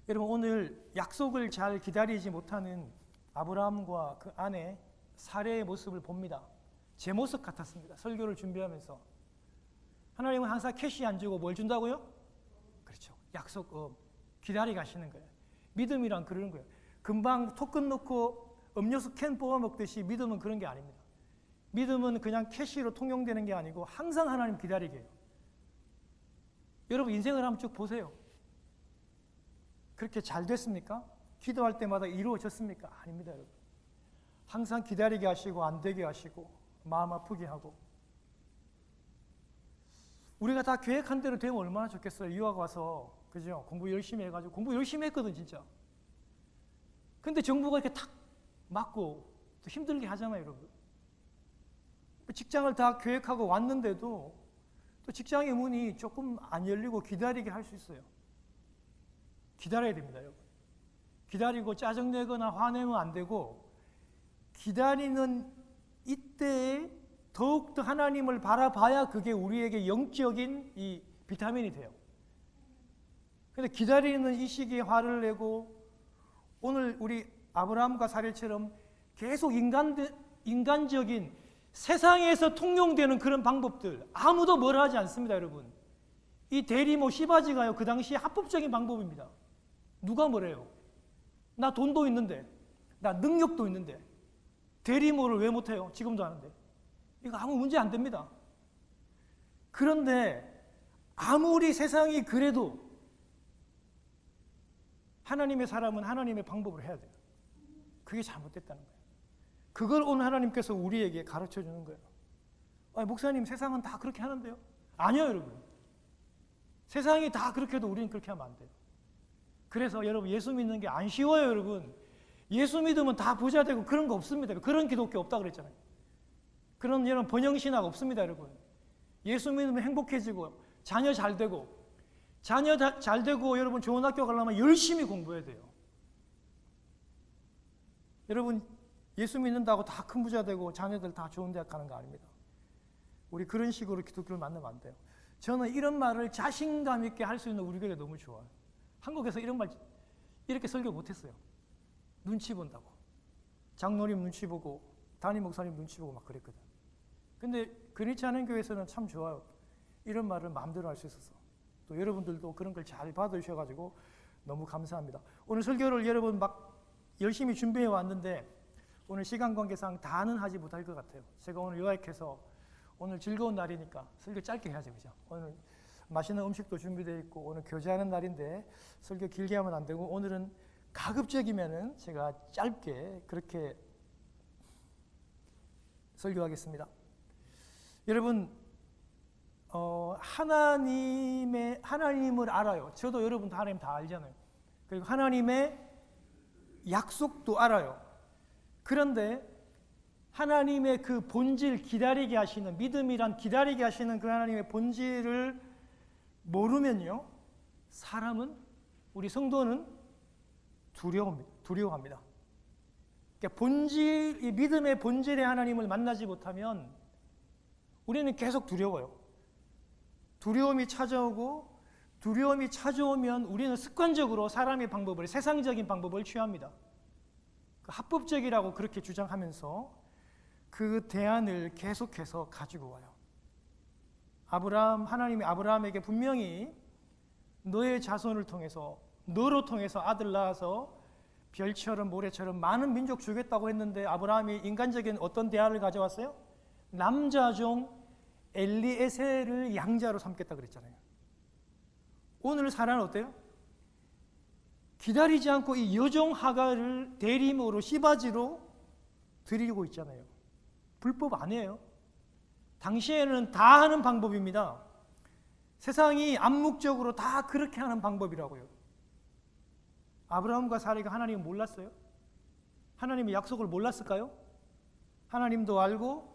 여러분, 오늘 약속을 잘 기다리지 못하는 아브라함과 그 아내 사레의 모습을 봅니다. 제 모습 같았습니다. 설교를 준비하면서. 하나님은 항상 캐시 안 주고 뭘 준다고요? 그렇죠. 약속, 기다리게 하시는 거예요. 믿음이란 그러는 거예요. 금방 토큰 넣고 음료수 캔 뽑아 먹듯이 믿음은 그런 게 아닙니다. 믿음은 그냥 캐시로 통용되는 게 아니고 항상 하나님 기다리게 해요. 여러분, 인생을 한번 쭉 보세요. 그렇게 잘 됐습니까? 기도할 때마다 이루어졌습니까? 아닙니다, 여러분. 항상 기다리게 하시고 안 되게 하시고 마음 아프게 하고. 우리가 다 계획한 대로 되면 얼마나 좋겠어요. 유학 와서, 그죠? 공부 열심히 해가지고. 공부 열심히 했거든, 진짜. 근데 정부가 이렇게 탁 맞고 또 힘들게 하잖아요, 여러분. 직장을 다 계획하고 왔는데도 또 직장의 문이 조금 안 열리고 기다리게 할 수 있어요. 기다려야 됩니다, 여러분. 기다리고 짜증내거나 화내면 안 되고, 기다리는 이때에 더욱더 하나님을 바라봐야 그게 우리에게 영적인 이 비타민이 돼요. 근데 기다리는 이 시기에 화를 내고, 오늘 우리 아브라함과 사례처럼 계속 인간적인 세상에서 통용되는 그런 방법들, 아무도 뭘 하지 않습니다, 여러분. 이 대리모 시바지가요, 그 당시에 합법적인 방법입니다. 누가 뭐래요? 나 돈도 있는데, 나 능력도 있는데 대리모를 왜 못해요? 지금도 하는데. 이거 아무 문제 안 됩니다. 그런데 아무리 세상이 그래도 하나님의 사람은 하나님의 방법을 해야 돼요. 그게 잘못됐다는 거예요. 그걸 오늘 하나님께서 우리에게 가르쳐 주는 거예요. 아니, 목사님, 세상은 다 그렇게 하는데요? 아니요, 여러분. 세상이 다 그렇게 해도 우리는 그렇게 하면 안 돼요. 그래서 여러분, 예수 믿는 게 안 쉬워요, 여러분. 예수 믿으면 다 부자 되고 그런 거 없습니다. 그런 기독교 없다 그랬잖아요. 그런 여러분 번영신학 없습니다, 여러분. 예수 믿으면 행복해지고 자녀 잘 되고, 자녀 잘 되고 여러분 좋은 학교 가려면 열심히 공부해야 돼요. 여러분, 예수 믿는다고 다 큰 부자 되고 자녀들 다 좋은 대학 가는 거 아닙니다. 우리 그런 식으로 기독교를 만나면 안 돼요. 저는 이런 말을 자신감 있게 할 수 있는 우리 교회 너무 좋아요. 한국에서 이런 말 이렇게 설교 못했어요. 눈치 본다고. 장로님 눈치 보고 담임 목사님 눈치 보고 막 그랬거든. 근데 그렇지 않은 교회에서는 참 좋아요. 이런 말을 마음대로 할 수 있어서. 또 여러분들도 그런 걸 잘 받으셔가지고 너무 감사합니다. 오늘 설교를 여러분 막 열심히 준비해 왔는데 오늘 시간 관계상 다는 하지 못할 것 같아요. 제가 오늘 요약해서 오늘 즐거운 날이니까 설교 짧게 해야죠, 그죠? 오늘 맛있는 음식도 준비되어 있고 오늘 교제하는 날인데 설교 길게 하면 안 되고, 오늘은 가급적이면은 제가 짧게 그렇게 설교하겠습니다. 여러분, 하나님을 알아요. 저도 여러분도 하나님 다 알잖아요. 그리고 하나님의 약속도 알아요. 그런데 하나님의 그 본질, 기다리게 하시는, 믿음이란 기다리게 하시는 그 하나님의 본질을 모르면요, 사람은, 우리 성도는 두려워합니다. 그러니까 이 믿음의 본질의 하나님을 만나지 못하면 우리는 계속 두려워요. 두려움이 찾아오고, 두려움이 찾아오면 우리는 습관적으로 사람의 방법을, 세상적인 방법을 취합니다. 합법적이라고 그렇게 주장하면서 그 대안을 계속해서 가지고 와요. 하나님이 아브라함에게 분명히 너의 자손을 통해서, 너로 통해서 아들 낳아서 별처럼 모래처럼 많은 민족 주겠다고 했는데, 아브라함이 인간적인 어떤 대안을 가져왔어요? 남자종 엘리에셀을 양자로 삼겠다 그랬잖아요. 오늘 사람은 어때요? 기다리지 않고 이 여종 하갈을 대리모로, 시바지로 드리고 있잖아요. 불법 아니에요. 당시에는 다 하는 방법입니다. 세상이 암묵적으로 다 그렇게 하는 방법이라고요. 아브라함과 사례가 하나님을 몰랐어요? 하나님의 약속을 몰랐을까요? 하나님도 알고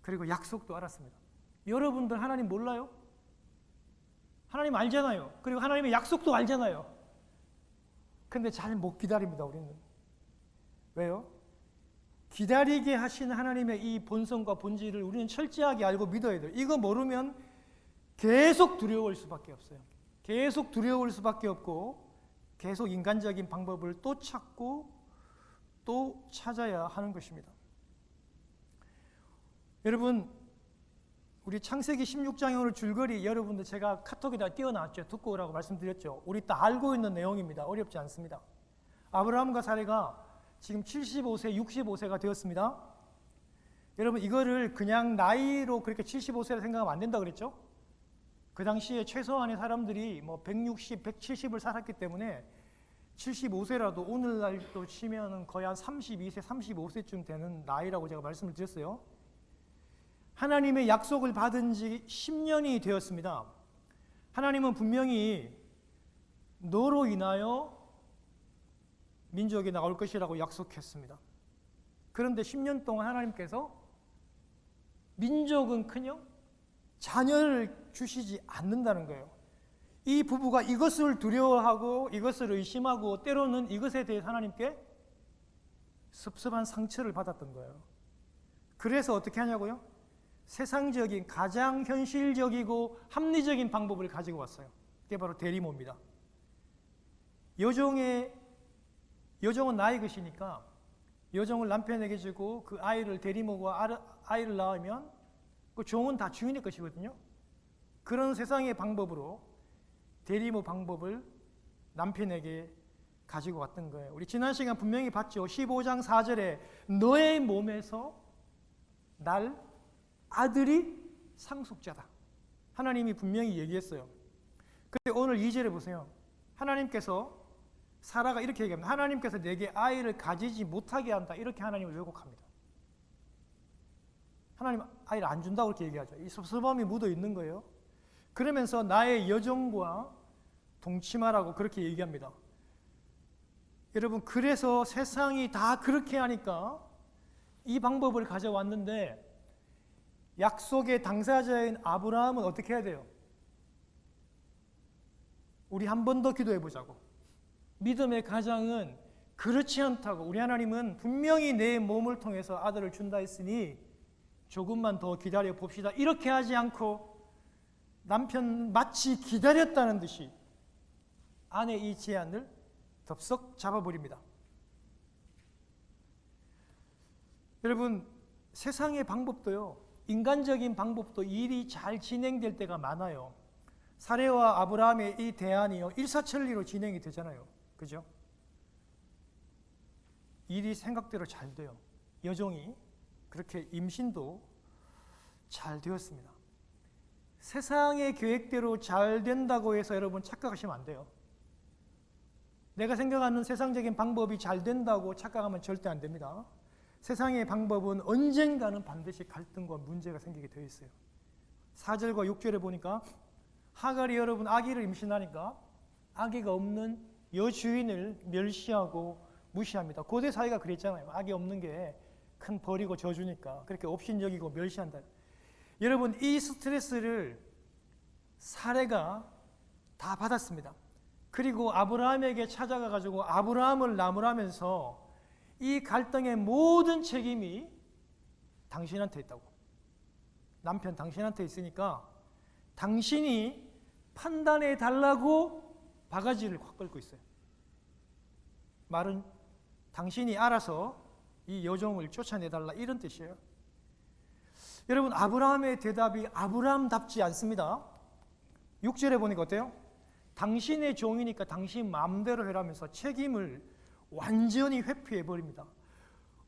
그리고 약속도 알았습니다. 여러분들 하나님 몰라요? 하나님 알잖아요. 그리고 하나님의 약속도 알잖아요. 근데 잘 못 기다립니다, 우리는. 왜요? 기다리게 하시는 하나님의 이 본성과 본질을 우리는 철저하게 알고 믿어야 돼요. 이거 모르면 계속 두려울 수밖에 없어요. 계속 두려울 수밖에 없고, 계속 인간적인 방법을 또 찾고 또 찾아야 하는 것입니다. 여러분, 우리 창세기 16장에 오늘 줄거리 여러분들 제가 카톡에다 띄워놨죠. 듣고 오라고 말씀드렸죠. 우리 다 알고 있는 내용입니다. 어렵지 않습니다. 아브라함과 사레가 지금 75세, 65세가 되었습니다. 여러분, 이거를 그냥 나이로 그렇게 75세라 생각하면 안 된다 그랬죠? 그 당시에 최소한의 사람들이 뭐 160, 170을 살았기 때문에 75세라도 오늘날도 치면은 거의 한 32세, 35세쯤 되는 나이라고 제가 말씀을 드렸어요. 하나님의 약속을 받은 지 10년이 되었습니다. 하나님은 분명히 너로 인하여 민족이 나올 것이라고 약속했습니다. 그런데 10년 동안 하나님께서 민족은커녕 자녀를 주시지 않는다는 거예요. 이 부부가 이것을 두려워하고 이것을 의심하고 때로는 이것에 대해 하나님께 섭섭한 상처를 받았던 거예요. 그래서 어떻게 하냐고요? 세상적인 가장 현실적이고 합리적인 방법을 가지고 왔어요. 그게 바로 대리모입니다. 여종은 나의 것이니까 여종을 남편에게 주고 그 아이를 대리모가 아이를 낳으면 그 종은 다 주인의 것이거든요. 그런 세상의 방법으로 대리모 방법을 남편에게 가지고 왔던 거예요. 우리 지난 시간 분명히 봤죠. 15장 4절에 너의 몸에서 날 아들이 상속자다. 하나님이 분명히 얘기했어요. 그런데 오늘 2절에 보세요. 하나님께서 사라가 이렇게 얘기합니다. 하나님께서 내게 아이를 가지지 못하게 한다. 이렇게 하나님을 왜곡합니다. 하나님 아이를 안 준다고 그렇게 얘기하죠. 이 섭섭함이 묻어 있는 거예요. 그러면서 나의 여종과 동침하라고 그렇게 얘기합니다. 여러분, 그래서 세상이 다 그렇게 하니까 이 방법을 가져왔는데 약속의 당사자인 아브라함은 어떻게 해야 돼요? 우리 한 번 더 기도해 보자고. 믿음의 가장은 그렇지 않다고. 우리 하나님은 분명히 내 몸을 통해서 아들을 준다 했으니 조금만 더 기다려 봅시다. 이렇게 하지 않고 남편 마치 기다렸다는 듯이 아내의 이 제안을 덥석 잡아버립니다. 여러분, 세상의 방법도요, 인간적인 방법도 일이 잘 진행될 때가 많아요. 사레와 아브라함의 이 대안이요, 일사천리로 진행이 되잖아요. 그죠? 일이 생각대로 잘 돼요. 여종이 그렇게 임신도 잘 되었습니다. 세상의 계획대로 잘 된다고 해서 여러분 착각하시면 안 돼요. 내가 생각하는 세상적인 방법이 잘 된다고 착각하면 절대 안 됩니다. 세상의 방법은 언젠가는 반드시 갈등과 문제가 생기게 되어 있어요. 4절과 6절에 보니까 하갈이 여러분 아기를 임신하니까 아기가 없는 여주인을 멸시하고 무시합니다. 고대 사회가 그랬잖아요. 아기 없는 게 큰 벌이고 저주니까 그렇게 업신여기고 멸시한다. 여러분, 이 스트레스를 사레가 다 받았습니다. 그리고 아브라함에게 찾아가가지고 아브라함을 나무라면서 이 갈등의 모든 책임이 당신한테 있다고. 남편 당신한테 있으니까 당신이 판단해 달라고 바가지를 확 걸고 있어요. 말은 당신이 알아서 이 여종을 쫓아내달라 이런 뜻이에요. 여러분, 아브라함의 대답이 아브라함답지 않습니다. 6절에 보니까 어때요? 당신의 종이니까 당신 마음대로 해라면서 책임을 완전히 회피해버립니다.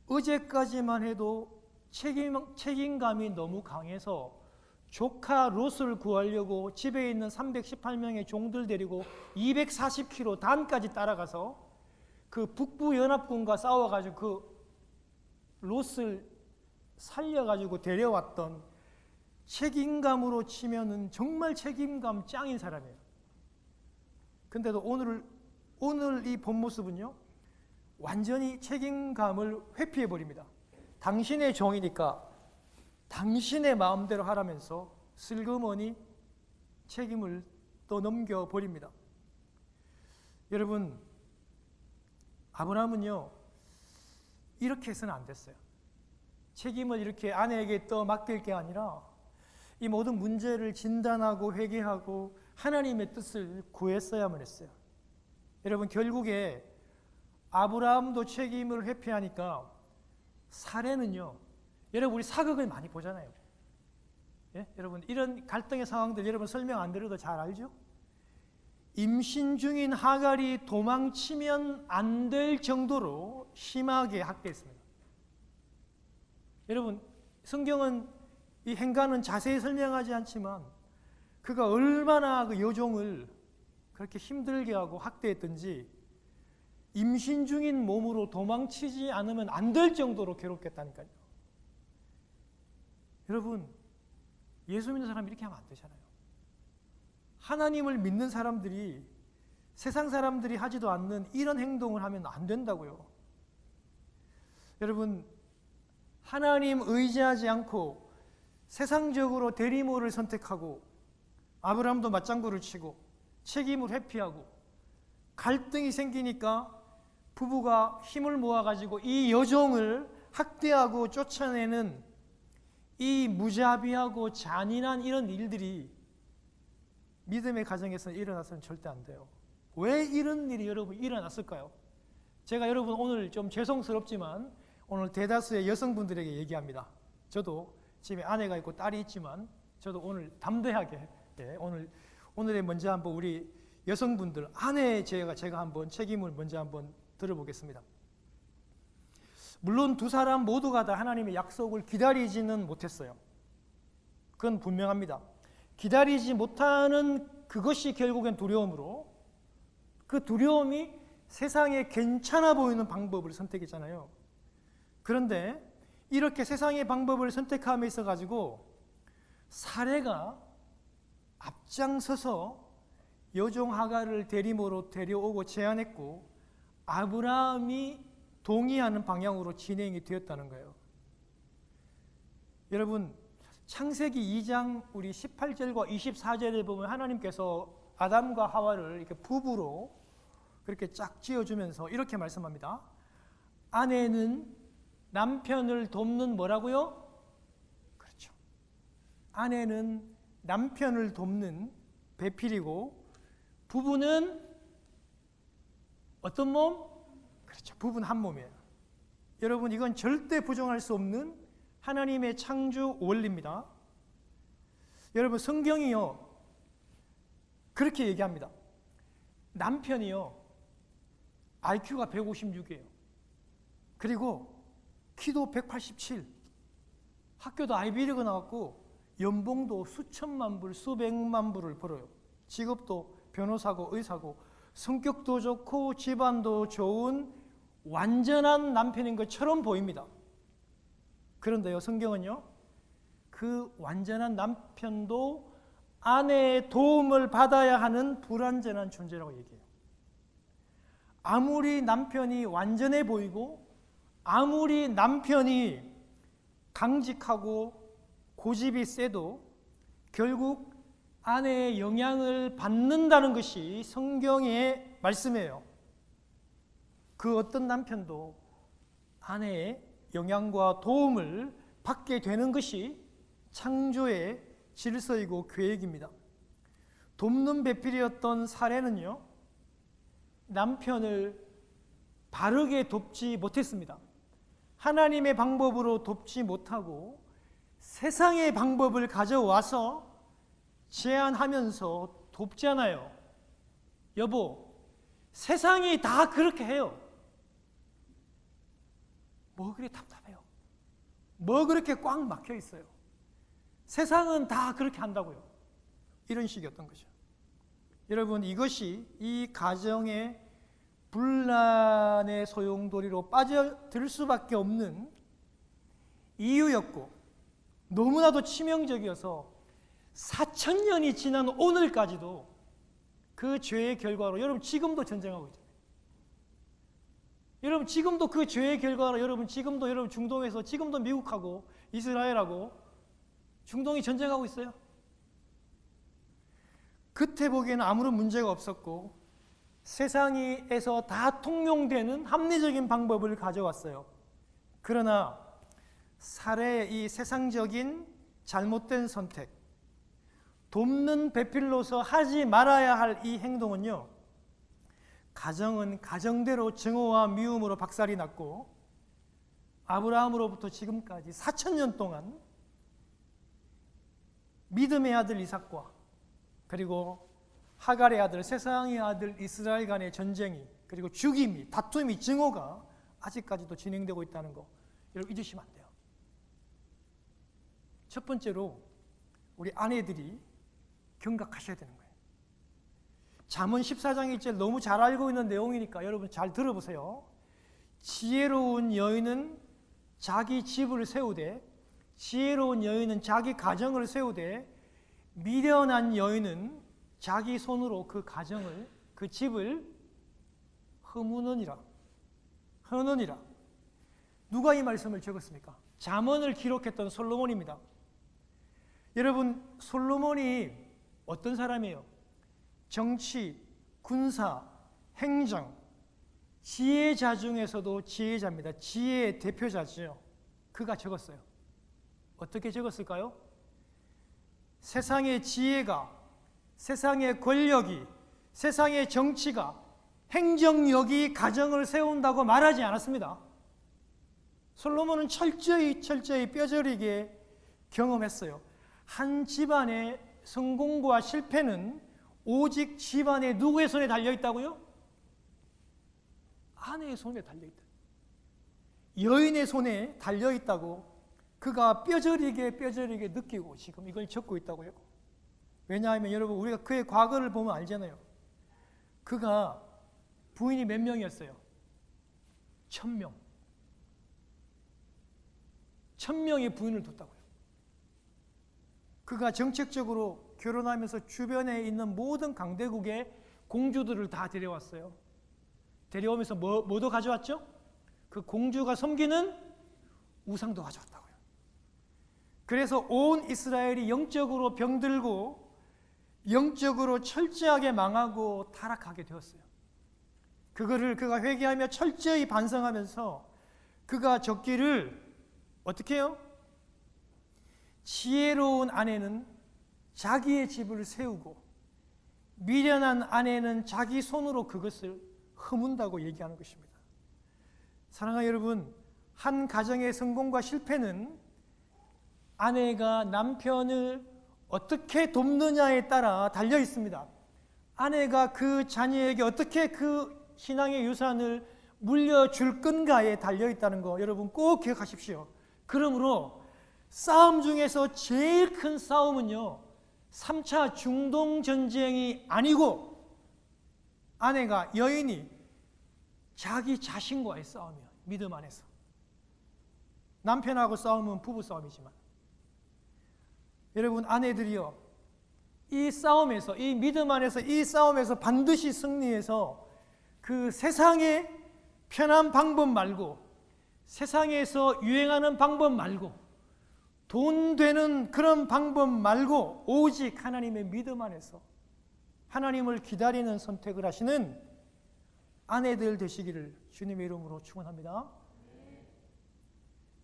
어제까지만 해도 책임감이 너무 강해서 조카 롯을 구하려고 집에 있는 318명의 종들 데리고 240km 단까지 따라가서 그 북부연합군과 싸워가지고 그 롯을 살려가지고 데려왔던 책임감으로 치면은 정말 책임감 짱인 사람이에요. 근데도 오늘 이 본 모습은요, 완전히 책임감을 회피해버립니다. 당신의 종이니까 당신의 마음대로 하라면서 슬그머니 책임을 또 넘겨버립니다. 여러분, 아브라함은요, 이렇게 해서는 안 됐어요. 책임을 이렇게 아내에게 또 맡길 게 아니라 이 모든 문제를 진단하고 회개하고 하나님의 뜻을 구했어야만 했어요. 여러분 결국에 아브라함도 책임을 회피하니까 사례는요, 여러분 우리 사극을 많이 보잖아요. 예? 여러분 이런 갈등의 상황들 여러분 설명 안 드려도 잘 알죠? 임신 중인 하갈이 도망치면 안 될 정도로 심하게 학대했습니다. 여러분 성경은 이 행간은 자세히 설명하지 않지만 그가 얼마나 그 여종을 그렇게 힘들게 하고 학대했던지 임신 중인 몸으로 도망치지 않으면 안 될 정도로 괴롭겠다니까요. 여러분 예수 믿는 사람이 이렇게 하면 안 되잖아요. 하나님을 믿는 사람들이 세상 사람들이 하지도 않는 이런 행동을 하면 안 된다고요. 여러분 하나님 의지하지 않고 세상적으로 대리모를 선택하고 아브라함도 맞장구를 치고 책임을 회피하고 갈등이 생기니까 부부가 힘을 모아가지고 이 여종을 학대하고 쫓아내는 이 무자비하고 잔인한 이런 일들이 믿음의 가정에서 일어나서는 절대 안 돼요. 왜 이런 일이 여러분 일어났을까요? 제가 여러분 오늘 좀 죄송스럽지만 오늘 대다수의 여성분들에게 얘기합니다. 저도 집에 아내가 있고 딸이 있지만 저도 오늘 담대하게 오늘의 먼저 한번 우리 여성분들 아내 제가 한번 책임을 먼저 한번 들어보겠습니다. 물론 두 사람 모두가 다 하나님의 약속을 기다리지는 못했어요. 그건 분명합니다. 기다리지 못하는 그것이 결국엔 두려움으로 그 두려움이 세상에 괜찮아 보이는 방법을 선택했잖아요. 그런데 이렇게 세상의 방법을 선택함에 있어 가지고 사례가 앞장서서 여종 하갈을 대리모로 데려오고 제안했고 아브라함이 동의하는 방향으로 진행이 되었다는 거예요. 여러분 창세기 2장 우리 18절과 24절에 보면 하나님께서 아담과 하와를 이렇게 부부로 그렇게 짝 지어주면서 이렇게 말씀합니다. 아내는 남편을 돕는 뭐라고요? 그렇죠. 아내는 남편을 돕는 배필이고 부부는 어떤 몸? 그렇죠. 부부는 한 몸이에요. 여러분 이건 절대 부정할 수 없는 하나님의 창조 원리입니다. 여러분 성경이요 그렇게 얘기합니다. 남편이요 IQ가 156이에요. 그리고 키도 187, 학교도 아이비리그 나왔고 연봉도 수천만 불, 수백만 불을 벌어요. 직업도 변호사고 의사고 성격도 좋고 집안도 좋은 완전한 남편인 것처럼 보입니다. 그런데요 성경은요 그 완전한 남편도 아내의 도움을 받아야 하는 불완전한 존재라고 얘기해요. 아무리 남편이 완전해 보이고 아무리 남편이 강직하고 고집이 세도 결국 아내의 영향을 받는다는 것이 성경의 말씀이에요. 그 어떤 남편도 아내의 영향과 도움을 받게 되는 것이 창조의 질서이고 계획입니다. 돕는 배필이었던 사례는요 남편을 바르게 돕지 못했습니다. 하나님의 방법으로 돕지 못하고 세상의 방법을 가져와서 제안하면서 돕잖아요. 여보, 세상이 다 그렇게 해요. 뭐 그렇게 답답해요? 뭐 그렇게 꽉 막혀 있어요? 세상은 다 그렇게 한다고요. 이런 식이었던 거죠. 여러분 이것이 이 가정의 분란의 소용돌이로 빠져들 수밖에 없는 이유였고 너무나도 치명적이어서 4,000년이 지난 오늘까지도 그 죄의 결과로 여러분 지금도 전쟁하고 있잖아요. 여러분 지금도 그 죄의 결과로 여러분 지금도 여러분 중동에서 지금도 미국하고 이스라엘하고 중동이 전쟁하고 있어요. 그때 보기에는 아무런 문제가 없었고 세상에서 다 통용되는 합리적인 방법을 가져왔어요. 그러나 사례의 이 세상적인 잘못된 선택, 돕는 배필로서 하지 말아야 할 이 행동은요 가정은 가정대로 증오와 미움으로 박살이 났고 아브라함으로부터 지금까지 4,000년 동안 믿음의 아들 이삭과 그리고 하갈의 아들 세상의 아들 이스라엘 간의 전쟁이 그리고 죽임이 다툼이 증오가 아직까지도 진행되고 있다는 거 여러분 잊으시면 안 돼요. 첫 번째로 우리 아내들이 경각하셔야 되는 거예요. 잠언 14장 1절 너무 잘 알고 있는 내용이니까 여러분 잘 들어보세요. 지혜로운 여인은 자기 집을 세우되 지혜로운 여인은 자기 가정을 세우되 미련한 여인은 자기 손으로 그 가정을 그 집을 허무느니라. 허느니라. 누가 이 말씀을 적었습니까? 잠언을 기록했던 솔로몬입니다. 여러분 솔로몬이 어떤 사람이에요? 정치, 군사, 행정, 지혜자 중에서도 지혜자입니다. 지혜의 대표자죠. 그가 적었어요. 어떻게 적었을까요? 세상의 지혜가, 세상의 권력이, 세상의 정치가, 행정력이 가정을 세운다고 말하지 않았습니다. 솔로몬은 철저히 뼈저리게 경험했어요. 한 집안의 성공과 실패는 오직 집안의 누구의 손에 달려있다고요? 아내의 손에 달려있다. 여인의 손에 달려있다고 그가 뼈저리게 느끼고 지금 이걸 적고 있다고요. 왜냐하면 여러분 우리가 그의 과거를 보면 알잖아요. 그가 부인이 몇 명이었어요? 1,000명. 1,000명의 부인을 뒀다고요. 그가 정책적으로 결혼하면서 주변에 있는 모든 강대국의 공주들을 다 데려왔어요. 데려오면서 뭐도 가져왔죠? 그 공주가 섬기는 우상도 가져왔다고요. 그래서 온 이스라엘이 영적으로 병들고 영적으로 철저하게 망하고 타락하게 되었어요. 그거를 그가 회개하며 철저히 반성하면서 그가 적기를 어떻게 해요? 지혜로운 아내는 자기의 집을 세우고 미련한 아내는 자기 손으로 그것을 허문다고 얘기하는 것입니다. 사랑하는 여러분, 한 가정의 성공과 실패는 아내가 남편을 어떻게 돕느냐에 따라 달려 있습니다. 아내가 그 자녀에게 어떻게 그 신앙의 유산을 물려줄 건가에 달려 있다는 거 여러분 꼭 기억하십시오. 그러므로 싸움 중에서 제일 큰 싸움은요 3차 중동전쟁이 아니고 아내가 여인이 자기 자신과의 싸움이에요. 믿음 안에서. 남편하고 싸움은 부부싸움이지만 여러분 아내들이요 이 싸움에서 이 믿음 안에서 이 싸움에서 반드시 승리해서 그 세상의 편한 방법 말고 세상에서 유행하는 방법 말고 돈 되는 그런 방법 말고 오직 하나님의 믿음 안에서 하나님을 기다리는 선택을 하시는 아내들 되시기를 주님의 이름으로 축원합니다.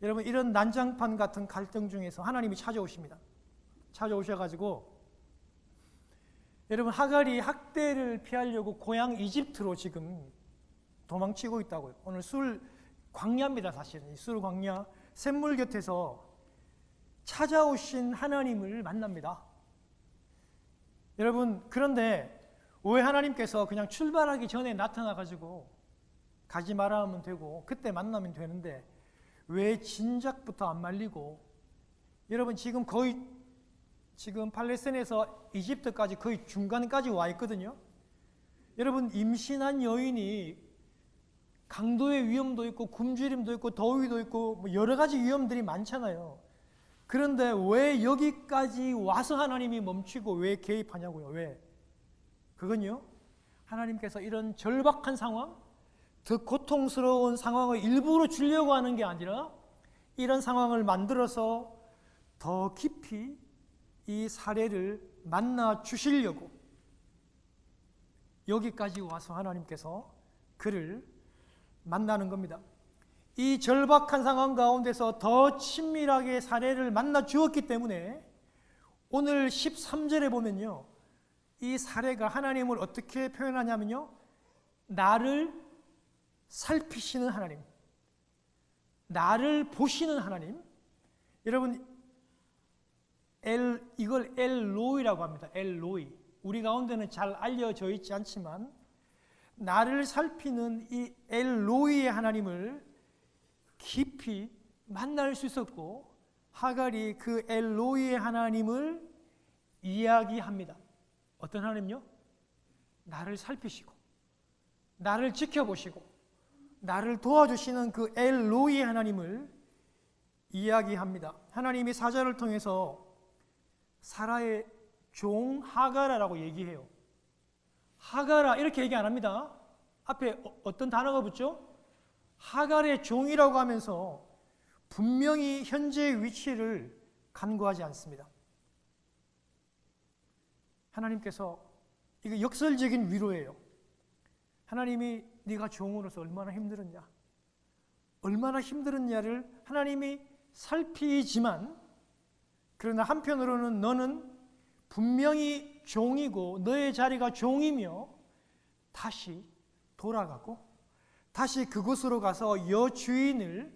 여러분 이런 난장판 같은 갈등 중에서 하나님이 찾아오십니다. 찾아오셔가지고 여러분 하갈이 학대를 피하려고 고향 이집트로 지금 도망치고 있다고요. 오늘 술 광야입니다. 사실은 술 광야 샘물 곁에서 찾아오신 하나님을 만납니다. 여러분 그런데 왜 하나님께서 그냥 출발하기 전에 나타나가지고 가지 마라 하면 되고 그때 만나면 되는데 왜 진작부터 안 말리고 여러분 지금 거의 팔레스타인에서 이집트까지 거의 중간까지 와 있거든요. 여러분 임신한 여인이 강도의 위험도 있고 굶주림도 있고 더위도 있고 뭐 여러 가지 위험들이 많잖아요. 그런데 왜 여기까지 와서 하나님이 멈추고 왜 개입하냐고요. 왜? 그건요 하나님께서 이런 절박한 상황, 더 고통스러운 상황을 일부러 주려고 하는 게 아니라 이런 상황을 만들어서 더 깊이 이 사례를 만나 주시려고 여기까지 와서 하나님께서 그를 만나는 겁니다. 이 절박한 상황 가운데서 더 친밀하게 사례를 만나 주었기 때문에 오늘 13절에 보면요 이 사례가 하나님을 어떻게 표현하냐면요 나를 살피시는 하나님, 나를 보시는 하나님. 여러분, 이걸 엘로이라고 합니다. 엘로이. 우리 가운데는 잘 알려져 있지 않지만 나를 살피는 이 엘로이의 하나님을 깊이 만날 수 있었고, 하갈이 그 엘로이의 하나님을 이야기합니다. 어떤 하나님요? 나를 살피시고 나를 지켜보시고 나를 도와주시는 그 엘로이의 하나님을 이야기합니다. 하나님이 사자를 통해서 사라의 종 하가라라고 얘기해요. 하가라 이렇게 얘기 안 합니다. 앞에 어떤 단어가 붙죠? 하갈의 종이라고 하면서 분명히 현재의 위치를 간구하지 않습니다. 하나님께서, 이거 역설적인 위로예요. 하나님이 네가 종으로서 얼마나 힘들었냐, 얼마나 힘들었냐를 하나님이 살피지만, 그러나 한편으로는 너는 분명히 종이고 너의 자리가 종이며 다시 돌아가고 다시 그곳으로 가서 여주인에게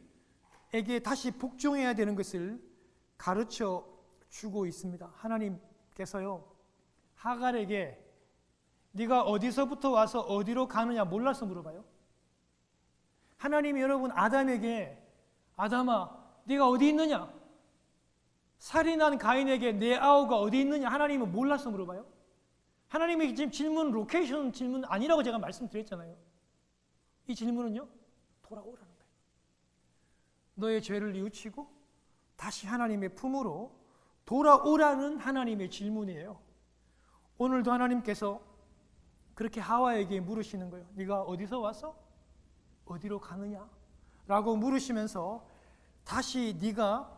다시 복종해야 되는 것을 가르쳐 주고 있습니다. 하나님께서요, 하갈에게 네가 어디서부터 와서 어디로 가느냐 몰라서 물어봐요. 하나님이 여러분 아담에게, 아담아 네가 어디 있느냐, 살인한 가인에게 내 아우가 어디 있느냐, 하나님은 몰라서 물어봐요. 하나님의 지금 질문, 로케이션 질문 아니라고 제가 말씀드렸잖아요. 이 질문은요, 돌아오라는 거예요. 너의 죄를 뉘우치고 다시 하나님의 품으로 돌아오라는 하나님의 질문이에요. 오늘도 하나님께서 그렇게 하와에게 물으시는 거예요. 네가 어디서 와서 어디로 가느냐? 라고 물으시면서 다시 네가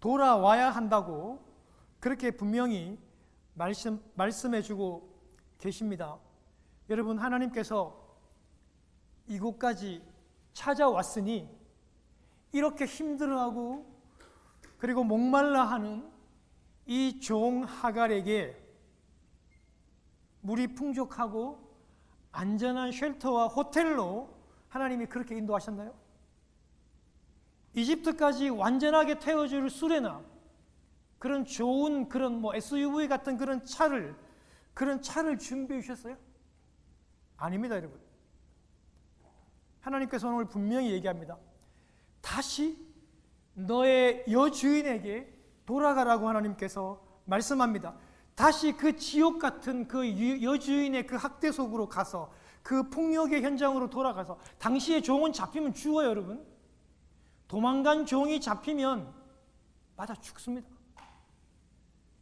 돌아와야 한다고 그렇게 분명히 말씀해주고 계십니다. 여러분, 하나님께서 이곳까지 찾아왔으니 이렇게 힘들어하고 그리고 목말라하는 이 종 하갈에게 물이 풍족하고 안전한 쉘터와 호텔로 하나님이 그렇게 인도하셨나요? 이집트까지 완전하게 태워줄 수레나 그런 좋은 그런 SUV 같은 그런 차를 준비해 주셨어요? 아닙니다, 여러분. 하나님께서 오늘 분명히 얘기합니다. 다시 너의 여주인에게 돌아가라고 하나님께서 말씀합니다. 다시 그 지옥 같은 그 여주인의 그 학대 속으로 가서 그 폭력의 현장으로 돌아가서, 당시의 종은 잡히면 죽어요, 여러분. 도망간 종이 잡히면 맞아 죽습니다.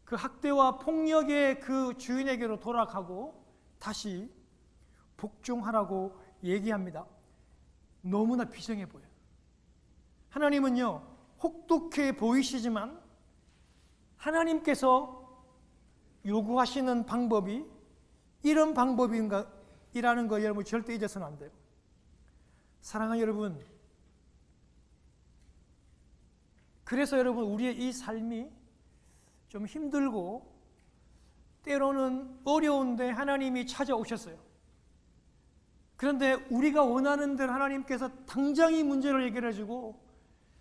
그 학대와 폭력의 그 주인에게로 돌아가고 다시 복종하라고 얘기합니다. 너무나 비정해 보여요. 하나님은요, 혹독해 보이시지만 하나님께서 요구하시는 방법이 이런 방법이라는 거 여러분 절대 잊어서는 안 돼요. 사랑하는 여러분, 그래서 여러분 우리의 이 삶이 좀 힘들고 때로는 어려운데 하나님이 찾아오셨어요. 그런데 우리가 원하는 대로 하나님께서 당장 이 문제를 해결해 주고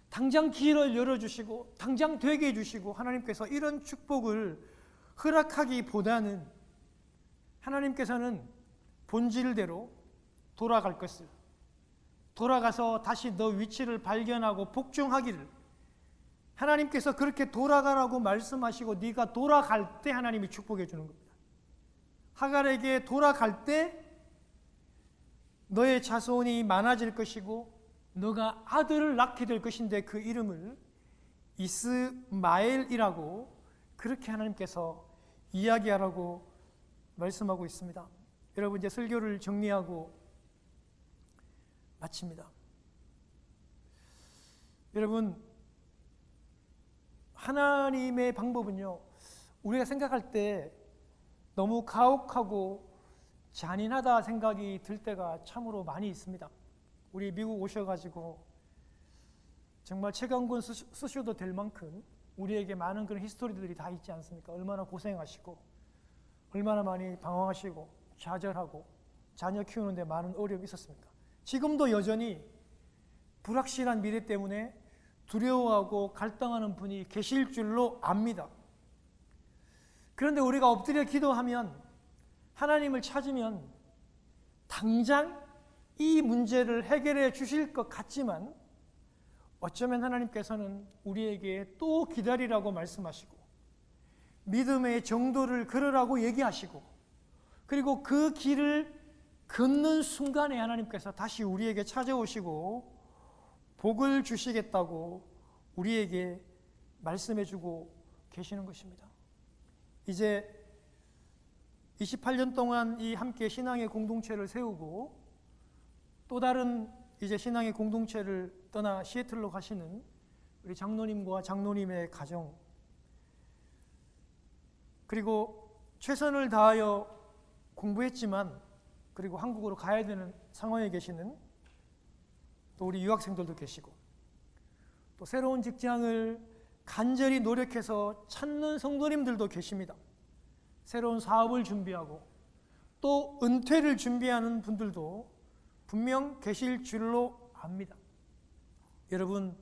당장 길을 열어주시고 당장 되게 해주시고, 하나님께서 이런 축복을 허락하기보다는 하나님께서는 본질대로 돌아갈 것을, 돌아가서 다시 너 위치를 발견하고 복종하기를, 하나님께서 그렇게 돌아가라고 말씀하시고 네가 돌아갈 때 하나님이 축복해 주는 겁니다. 하갈에게 돌아갈 때 너의 자손이 많아질 것이고 너가 아들을 낳게 될 것인데 그 이름을 이스마엘이라고 그렇게 하나님께서 이야기하라고 말씀하고 있습니다. 여러분, 이제 설교를 정리하고 마칩니다. 여러분, 하나님의 방법은요, 우리가 생각할 때 너무 가혹하고 잔인하다 생각이 들 때가 참으로 많이 있습니다. 우리 미국 오셔가지고 정말 책 한 권 쓰셔도 될 만큼 우리에게 많은 그런 히스토리들이 다 있지 않습니까? 얼마나 고생하시고 얼마나 많이 방황하시고 좌절하고 자녀 키우는데 많은 어려움이 있었습니까? 지금도 여전히 불확실한 미래 때문에 두려워하고 갈등하는 분이 계실 줄로 압니다. 그런데 우리가 엎드려 기도하면, 하나님을 찾으면 당장 이 문제를 해결해 주실 것 같지만 어쩌면 하나님께서는 우리에게 또 기다리라고 말씀하시고 믿음의 정도를 걸으라고 얘기하시고, 그리고 그 길을 걷는 순간에 하나님께서 다시 우리에게 찾아오시고 복을 주시겠다고 우리에게 말씀해주고 계시는 것입니다. 이제 28년 동안 이 함께 신앙의 공동체를 세우고 또 다른 이제 신앙의 공동체를 떠나 시애틀로 가시는 우리 장로님과 장로님의 가정, 그리고 최선을 다하여 공부했지만 그리고 한국으로 가야 되는 상황에 계시는 또 우리 유학생들도 계시고, 또 새로운 직장을 간절히 노력해서 찾는 성도님들도 계십니다. 새로운 사업을 준비하고 또 은퇴를 준비하는 분들도 분명 계실 줄로 압니다. 여러분,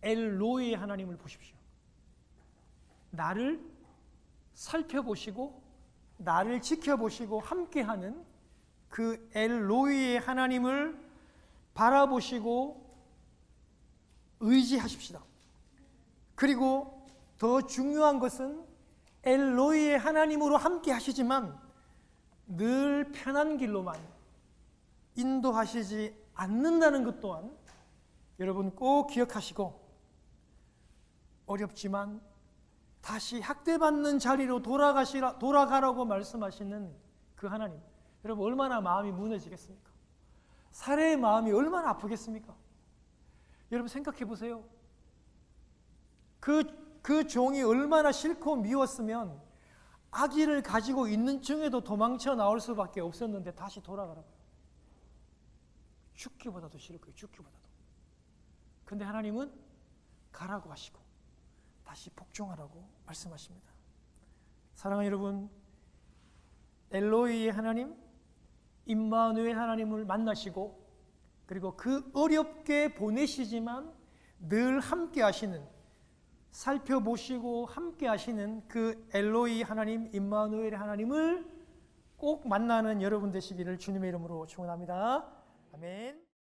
엘로이의 하나님을 보십시오. 나를 살펴보시고 나를 지켜보시고 함께하는 그 엘로이의 하나님을 바라보시고 의지하십시다. 그리고 더 중요한 것은 엘로이의 하나님으로 함께 하시지만 늘 편한 길로만 인도하시지 않는다는 것 또한 여러분 꼭 기억하시고, 어렵지만 다시 학대받는 자리로 돌아가라고 말씀하시는 그 하나님, 여러분 얼마나 마음이 무너지겠습니까? 살해의 마음이 얼마나 아프겠습니까? 여러분 생각해 보세요. 그 종이 얼마나 싫고 미웠으면 아기를 가지고 있는 중에도 도망쳐 나올 수밖에 없었는데 다시 돌아가라고요. 죽기보다도 싫을 거예요. 죽기보다도. 근데 하나님은 가라고 하시고 다시 복종하라고 말씀하십니다. 사랑하는 여러분, 엘로이의 하나님, 임마누엘 하나님을 만나시고, 그리고 그 어렵게 보내시지만 늘 함께 하시는, 살펴보시고 함께 하시는 그 엘로이 하나님, 임마누엘 하나님을 꼭 만나는 여러분 되시기를 주님의 이름으로 축원합니다. 아멘.